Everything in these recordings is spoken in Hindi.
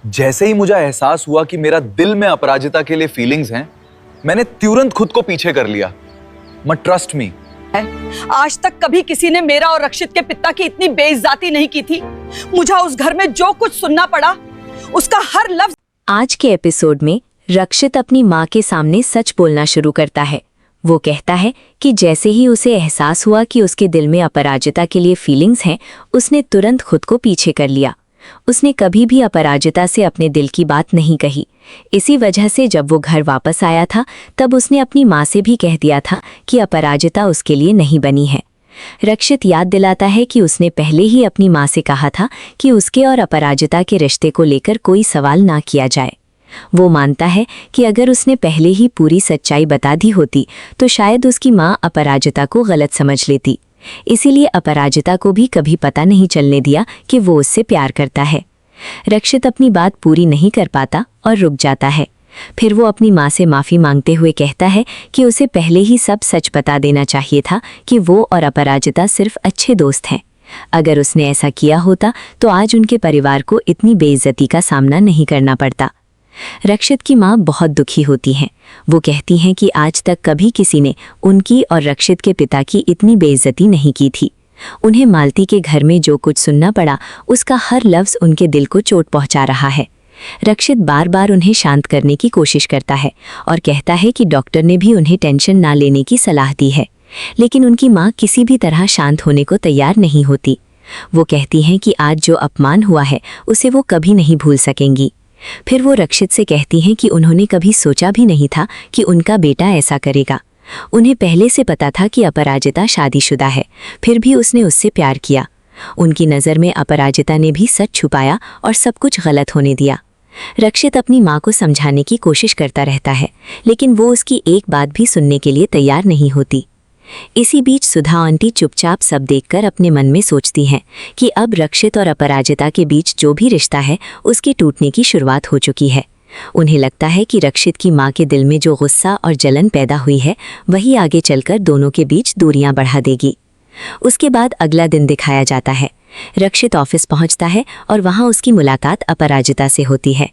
जैसे ही मुझे एहसास हुआ कि मेरा दिल में अपराजिता के लिए फीलिंग्स हैं, मैंने तुरंत खुद को पीछे कर लिया। मत ट्रस्ट मी। आज तक कभी किसी ने मेरा और रक्षित के पिता की इतनी बेइज्जती नहीं की थी। मुझे उस घर में जो कुछ सुनना पड़ा, उसका हर लफ्ज। आज के एपिसोड में रक्षित अपनी माँ के सामने सच बोलना शुरू करता है। वो कहता है कि जैसे ही उसे एहसास हुआ कि उसके दिल में अपराजिता के लिए फीलिंग्स हैं, उसने तुरंत खुद को पीछे कर लिया। उसने कभी भी अपराजिता से अपने दिल की बात नहीं कही। इसी वजह से जब वो घर वापस आया था, तब उसने अपनी माँ से भी कह दिया था कि अपराजिता उसके लिए नहीं बनी है। रक्षित याद दिलाता है कि उसने पहले ही अपनी माँ से कहा था कि उसके और अपराजिता के रिश्ते को लेकर कोई सवाल ना किया जाए। वो मानता है कि अगर उसने पहले ही पूरी सच्चाई बता दी होती तो शायद उसकी माँ अपराजिता को गलत समझ लेती। इसीलिए अपराजिता को भी कभी पता नहीं चलने दिया कि वो उससे प्यार करता है। रक्षित अपनी बात पूरी नहीं कर पाता और रुक जाता है। फिर वो अपनी माँ से माफ़ी मांगते हुए कहता है कि उसे पहले ही सब सच बता देना चाहिए था कि वो और अपराजिता सिर्फ अच्छे दोस्त हैं। अगर उसने ऐसा किया होता तो आज उनके परिवार को इतनी बेइज्जती का सामना नहीं करना पड़ता। रक्षित की माँ बहुत दुखी होती हैं। वो कहती हैं कि आज तक कभी किसी ने उनकी और रक्षित के पिता की इतनी बेइज्जती नहीं की थी। उन्हें मालती के घर में जो कुछ सुनना पड़ा, उसका हर लफ्ज़ उनके दिल को चोट पहुंचा रहा है। रक्षित बार बार उन्हें शांत करने की कोशिश करता है और कहता है कि डॉक्टर ने भी उन्हें टेंशन ना लेने की सलाह दी है, लेकिन उनकी माँ किसी भी तरह शांत होने को तैयार नहीं होती। वो कहती हैं कि आज जो अपमान हुआ है उसे वो कभी नहीं भूल सकेंगी। फिर वो रक्षित से कहती हैं कि उन्होंने कभी सोचा भी नहीं था कि उनका बेटा ऐसा करेगा। उन्हें पहले से पता था कि अपराजिता शादीशुदा है, फिर भी उसने उससे प्यार किया। उनकी नज़र में अपराजिता ने भी सच छुपाया और सब कुछ गलत होने दिया। रक्षित अपनी माँ को समझाने की कोशिश करता रहता है, लेकिन वो उसकी एक बात भी सुनने के लिए तैयार नहीं होती। इसी बीच सुधा आंटी चुपचाप सब देखकर अपने मन में सोचती हैं कि अब रक्षित और अपराजिता के बीच जो भी रिश्ता है उसके टूटने की शुरुआत हो चुकी है। उन्हें लगता है कि रक्षित की माँ के दिल में जो गुस्सा और जलन पैदा हुई है, वही आगे चलकर दोनों के बीच दूरियां बढ़ा देगी। उसके बाद अगला दिन दिखाया जाता है। रक्षित ऑफिस पहुंचता है और वहां उसकी मुलाकात अपराजिता से होती है।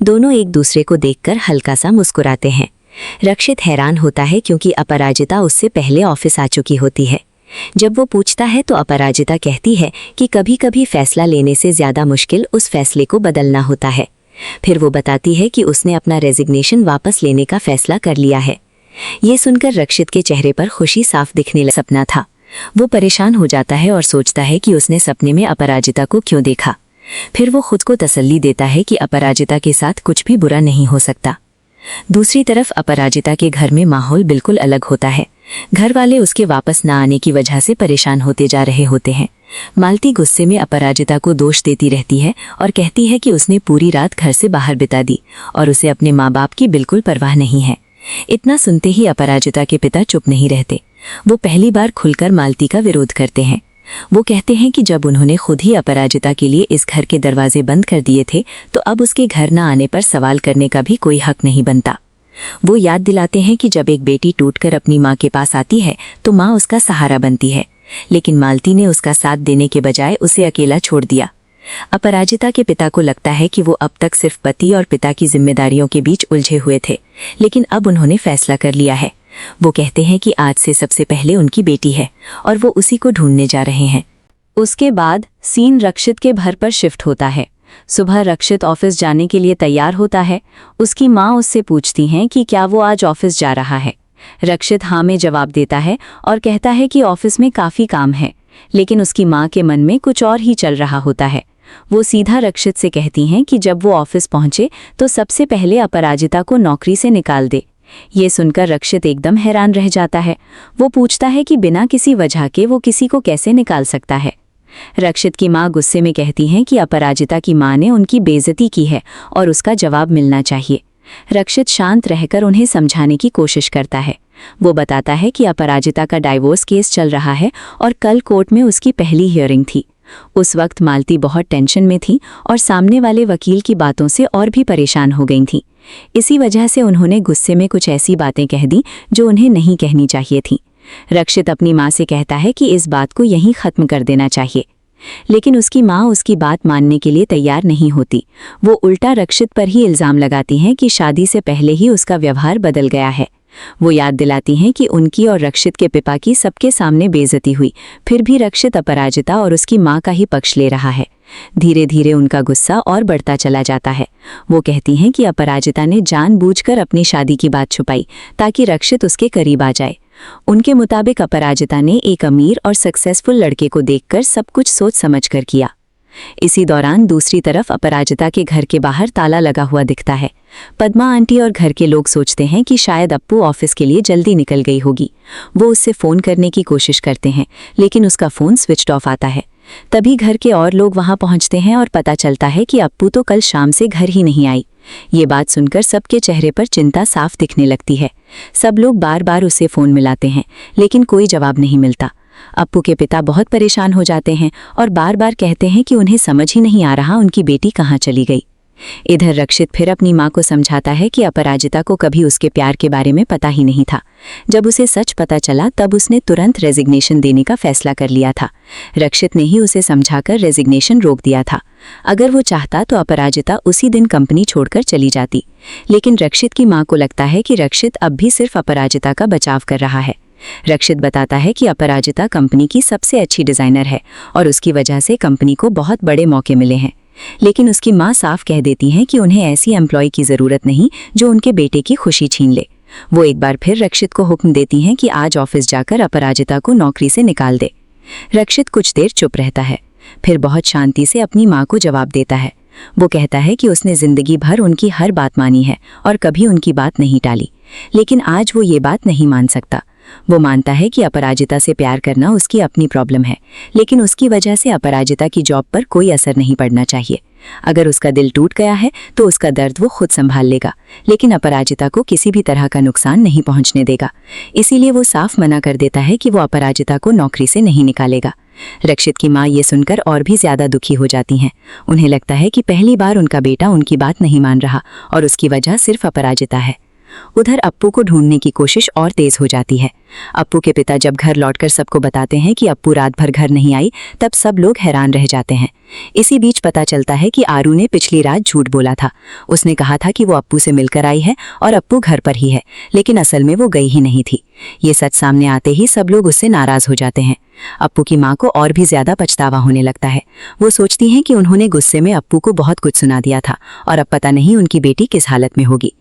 दोनों एक दूसरे को देखकर हल्का सा मुस्कुराते हैं। रक्षित हैरान होता है क्योंकि अपराजिता उससे पहले ऑफिस आ चुकी होती है। जब वो पूछता है तो अपराजिता कहती है कि कभी कभी फैसला लेने से ज़्यादा मुश्किल उस फैसले को बदलना होता है। फिर वो बताती है कि उसने अपना रेजिग्नेशन वापस लेने का फैसला कर लिया है। ये सुनकर रक्षित के चेहरे पर खुशी साफ दिखने लगा। सपना था। वो परेशान हो जाता है और सोचता है कि उसने सपने में अपराजिता को क्यों देखा। फिर वो खुद को तसल्ली देता है कि अपराजिता के साथ कुछ भी बुरा नहीं हो सकता। दूसरी तरफ अपराजिता के घर में माहौल बिल्कुल अलग होता है। घर वाले उसके वापस न आने की वजह से परेशान होते जा रहे होते हैं। मालती गुस्से में अपराजिता को दोष देती रहती है और कहती है कि उसने पूरी रात घर से बाहर बिता दी और उसे अपने माँ बाप की बिल्कुल परवाह नहीं है। इतना सुनते ही अपराजिता के पिता चुप नहीं रहते। वो पहली बार खुलकर मालती का विरोध करते हैं। वो कहते हैं कि जब उन्होंने खुद ही अपराजिता के लिए इस घर के दरवाजे बंद कर दिए थे, तो अब उसके घर न आने पर सवाल करने का भी कोई हक नहीं बनता। वो याद दिलाते हैं कि जब एक बेटी टूटकर अपनी माँ के पास आती है तो माँ उसका सहारा बनती है, लेकिन मालती ने उसका साथ देने के बजाय उसे अकेला छोड़ दिया। अपराजिता के पिता को लगता है कि वो अब तक सिर्फ पति और पिता की जिम्मेदारियों के बीच उलझे हुए थे, लेकिन अब उन्होंने फैसला कर लिया है। वो कहते हैं कि आज से सबसे पहले उनकी बेटी है और वो उसी को ढूंढने जा रहे हैं। उसके बाद सीन रक्षित के घर पर शिफ्ट होता है। सुबह रक्षित ऑफिस जाने के लिए तैयार होता है। उसकी माँ उससे पूछती हैं कि क्या वो आज ऑफिस जा रहा है। रक्षित हाँ में जवाब देता है और कहता है कि ऑफिस में काफ़ी काम है, लेकिन उसकी माँ के मन में कुछ और ही चल रहा होता है। वो सीधा रक्षित से कहती हैं कि जब वो ऑफिस पहुंचे तो सबसे पहले अपराजिता को नौकरी से निकाल दे। ये सुनकर रक्षित एकदम हैरान रह जाता है। वो पूछता है कि बिना किसी वजह के वो किसी को कैसे निकाल सकता है। रक्षित की माँ गुस्से में कहती हैं कि अपराजिता की माँ ने उनकी बेइज्जती की है और उसका जवाब मिलना चाहिए। रक्षित शांत रहकर उन्हें समझाने की कोशिश करता है। वो बताता है कि अपराजिता का डाइवोर्स केस चल रहा है और कल कोर्ट में उसकी पहली हियरिंग थी। उस वक्त मालती बहुत टेंशन में थी और सामने वाले वकील की बातों से और भी परेशान हो गई थी। इसी वजह से उन्होंने गुस्से में कुछ ऐसी बातें कह दी जो उन्हें नहीं कहनी चाहिए थी। रक्षित अपनी माँ से कहता है कि इस बात को यहीं ख़त्म कर देना चाहिए। लेकिन उसकी माँ उसकी बात मानने के लिए तैयार नहीं होती। वो उल्टा रक्षित पर ही इल्ज़ाम लगाती हैं कि शादी से पहले ही उसका व्यवहार बदल गया है। वो याद दिलाती हैं कि उनकी और रक्षित के पिता की सबके सामने बेइज्जती हुई, फिर भी रक्षित अपराजिता और उसकी माँ का ही पक्ष ले रहा है। धीरे धीरे उनका गुस्सा और बढ़ता चला जाता है। वो कहती हैं कि अपराजिता ने जानबूझकर अपनी शादी की बात छुपाई ताकि रक्षित उसके करीब आ जाए। उनके मुताबिक अपराजिता ने एक अमीर और सक्सेसफुल लड़के को देखकर सब कुछ सोच समझकर किया। इसी दौरान दूसरी तरफ अपराजिता के घर के बाहर ताला लगा हुआ दिखता है। पद्मा आंटी और घर के लोग सोचते हैं कि शायद अप्पू ऑफिस के लिए जल्दी निकल गई होगी। वो उससे फ़ोन करने की कोशिश करते हैं, लेकिन उसका फ़ोन स्विच्ड ऑफ आता है। तभी घर के और लोग वहां पहुंचते हैं और पता चलता है कि अप्पू तो कल शाम से घर ही नहीं आई। ये बात सुनकर सबके चेहरे पर चिंता साफ दिखने लगती है। सब लोग बार बार उसे फ़ोन मिलाते हैं, लेकिन कोई जवाब नहीं मिलता। अप्पू के पिता बहुत परेशान हो जाते हैं और बार बार कहते हैं कि उन्हें समझ ही नहीं आ रहा उनकी बेटी कहाँ चली गई। इधर रक्षित फिर अपनी माँ को समझाता है कि अपराजिता को कभी उसके प्यार के बारे में पता ही नहीं था। जब उसे सच पता चला तब उसने तुरंत रेजिग्नेशन देने का फैसला कर लिया था। रक्षित ने ही उसे समझाकर रेजिग्नेशन रोक दिया था। अगर वो चाहता तो अपराजिता उसी दिन कंपनी छोड़कर चली जाती, लेकिन रक्षित की माँ को लगता है कि रक्षित अब भी सिर्फ अपराजिता का बचाव कर रहा है। रक्षित बताता है कि अपराजिता कंपनी की सबसे अच्छी डिज़ाइनर है और उसकी वजह से कंपनी को बहुत बड़े मौके मिले हैं। लेकिन उसकी माँ साफ कह देती हैं कि उन्हें ऐसी एम्प्लॉय की ज़रूरत नहीं जो उनके बेटे की खुशी छीन ले। वो एक बार फिर रक्षित को हुक्म देती हैं कि आज ऑफिस जाकर अपराजिता को नौकरी से निकाल दे। रक्षित कुछ देर चुप रहता है, फिर बहुत शांति से अपनी माँ को जवाब देता है। वो कहता है कि उसने ज़िंदगी भर उनकी हर बात मानी है और कभी उनकी बात नहीं टाली, लेकिन आज वो ये बात नहीं मान सकता। वो मानता है कि अपराजिता से प्यार करना उसकी अपनी प्रॉब्लम है, लेकिन उसकी वजह से अपराजिता की जॉब पर कोई असर नहीं पड़ना चाहिए। अगर उसका दिल टूट गया है तो उसका दर्द वो खुद संभाल लेगा, लेकिन अपराजिता को किसी भी तरह का नुकसान नहीं पहुंचने देगा। इसीलिए वो साफ मना कर देता है कि वो अपराजिता को नौकरी से नहीं निकालेगा। रक्षित की माँ ये सुनकर और भी ज्यादा दुखी हो जाती हैं। उन्हें लगता है कि पहली बार उनका बेटा उनकी बात नहीं मान रहा और उसकी वजह सिर्फ अपराजिता है। उधर अप्पू को ढूंढने की कोशिश और तेज हो जाती है। अप्पू के पिता जब घर लौटकर सबको बताते हैं कि अप्पू रात भर घर नहीं आई, तब सब लोग हैरान रह जाते हैं। इसी बीच पता चलता है कि आरू ने पिछली रात झूठ बोला था। उसने कहा था कि वो अप्पू से मिलकर आई है और अप्पू घर पर ही है, लेकिन असल में वो गई ही नहीं थी। ये सच सामने आते ही सब लोग उससे नाराज हो जाते हैं। अप्पू की माँ को और भी ज्यादा पछतावा होने लगता है। वो सोचती हैं कि उन्होंने गुस्से में अप्पू को बहुत कुछ सुना दिया था और अब पता नहीं उनकी बेटी किस हालत में होगी।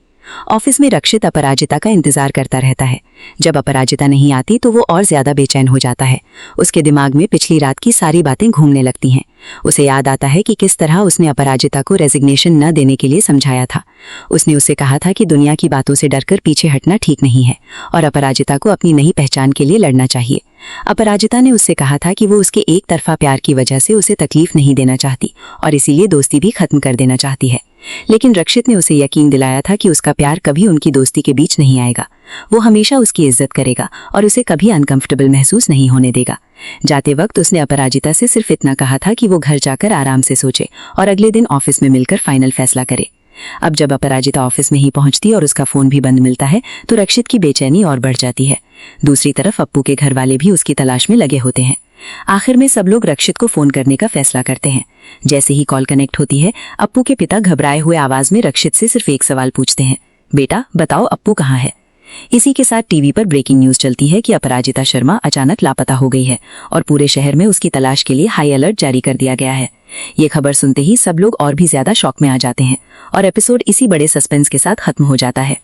ऑफिस में रक्षित अपराजिता का इंतजार करता रहता है। जब अपराजिता नहीं आती तो वो और ज्यादा बेचैन हो जाता है। उसके दिमाग में पिछली रात की सारी बातें घूमने लगती हैं। उसे याद आता है कि किस तरह उसने अपराजिता को रेजिग्नेशन न देने के लिए समझाया था। उसने उससे कहा था कि दुनिया की बातों से डरकर पीछे हटना ठीक नहीं है और अपराजिता को अपनी नई पहचान के लिए लड़ना चाहिए। अपराजिता ने उससे कहा था कि वो उसके एक तरफा प्यार की वजह से उसे तकलीफ नहीं देना चाहती और इसीलिए दोस्ती भी खत्म कर देना चाहती है। लेकिन रक्षित ने उसे यकीन दिलाया था कि उसका प्यार कभी उनकी दोस्ती के बीच नहीं आएगा। वो हमेशा उसकी इज्जत करेगा और उसे कभी अनकंफर्टेबल महसूस नहीं होने देगा। जाते वक्त उसने अपराजिता से सिर्फ इतना कहा था कि वो घर जाकर आराम से सोचे और अगले दिन ऑफिस में मिलकर फाइनल फैसला करे। अब जब अपराजिता ऑफिस में ही पहुंचती और उसका फोन भी बंद मिलता है तो रक्षित की बेचैनी और बढ़ जाती है। दूसरी तरफ अप्पू के घर वाले भी उसकी तलाश में लगे होते हैं। आखिर में सब लोग रक्षित को फोन करने का फैसला करते हैं। जैसे ही कॉल कनेक्ट होती है, अप्पू के पिता घबराए हुए आवाज में रक्षित से सिर्फ एक सवाल पूछते हैं, बेटा बताओ अप्पू कहाँ है। इसी के साथ टीवी पर ब्रेकिंग न्यूज चलती है कि अपराजिता शर्मा अचानक लापता हो गई है और पूरे शहर में उसकी तलाश के लिए हाई अलर्ट जारी कर दिया गया है। ये खबर सुनते ही सब लोग और भी ज्यादा शॉक में आ जाते हैं और एपिसोड इसी बड़े सस्पेंस के साथ खत्म हो जाता है।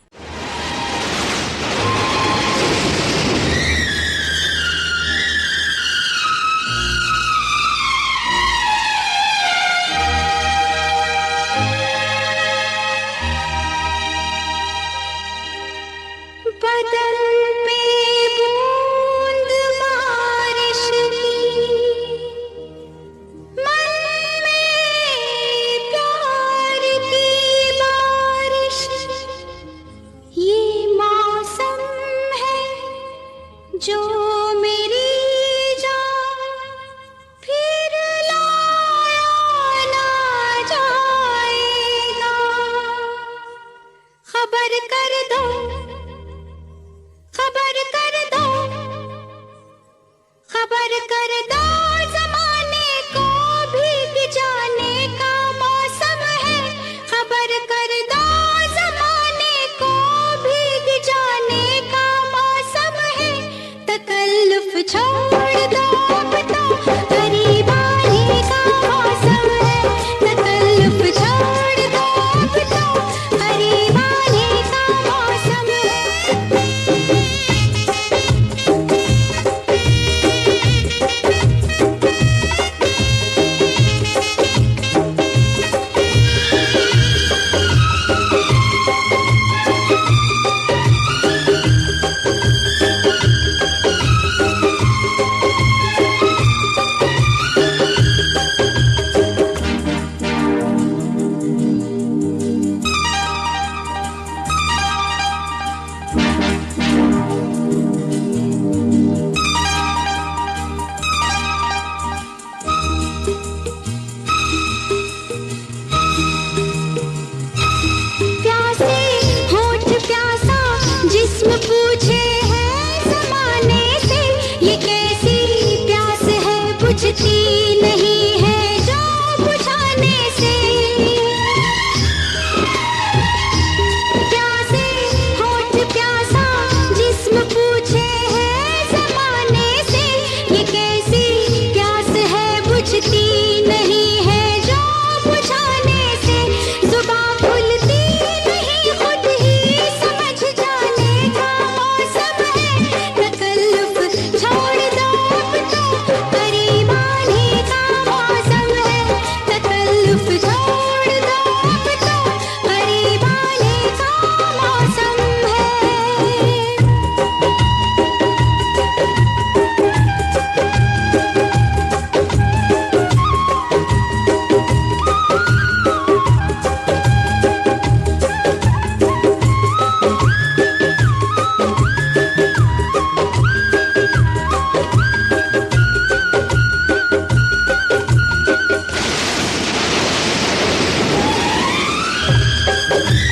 है।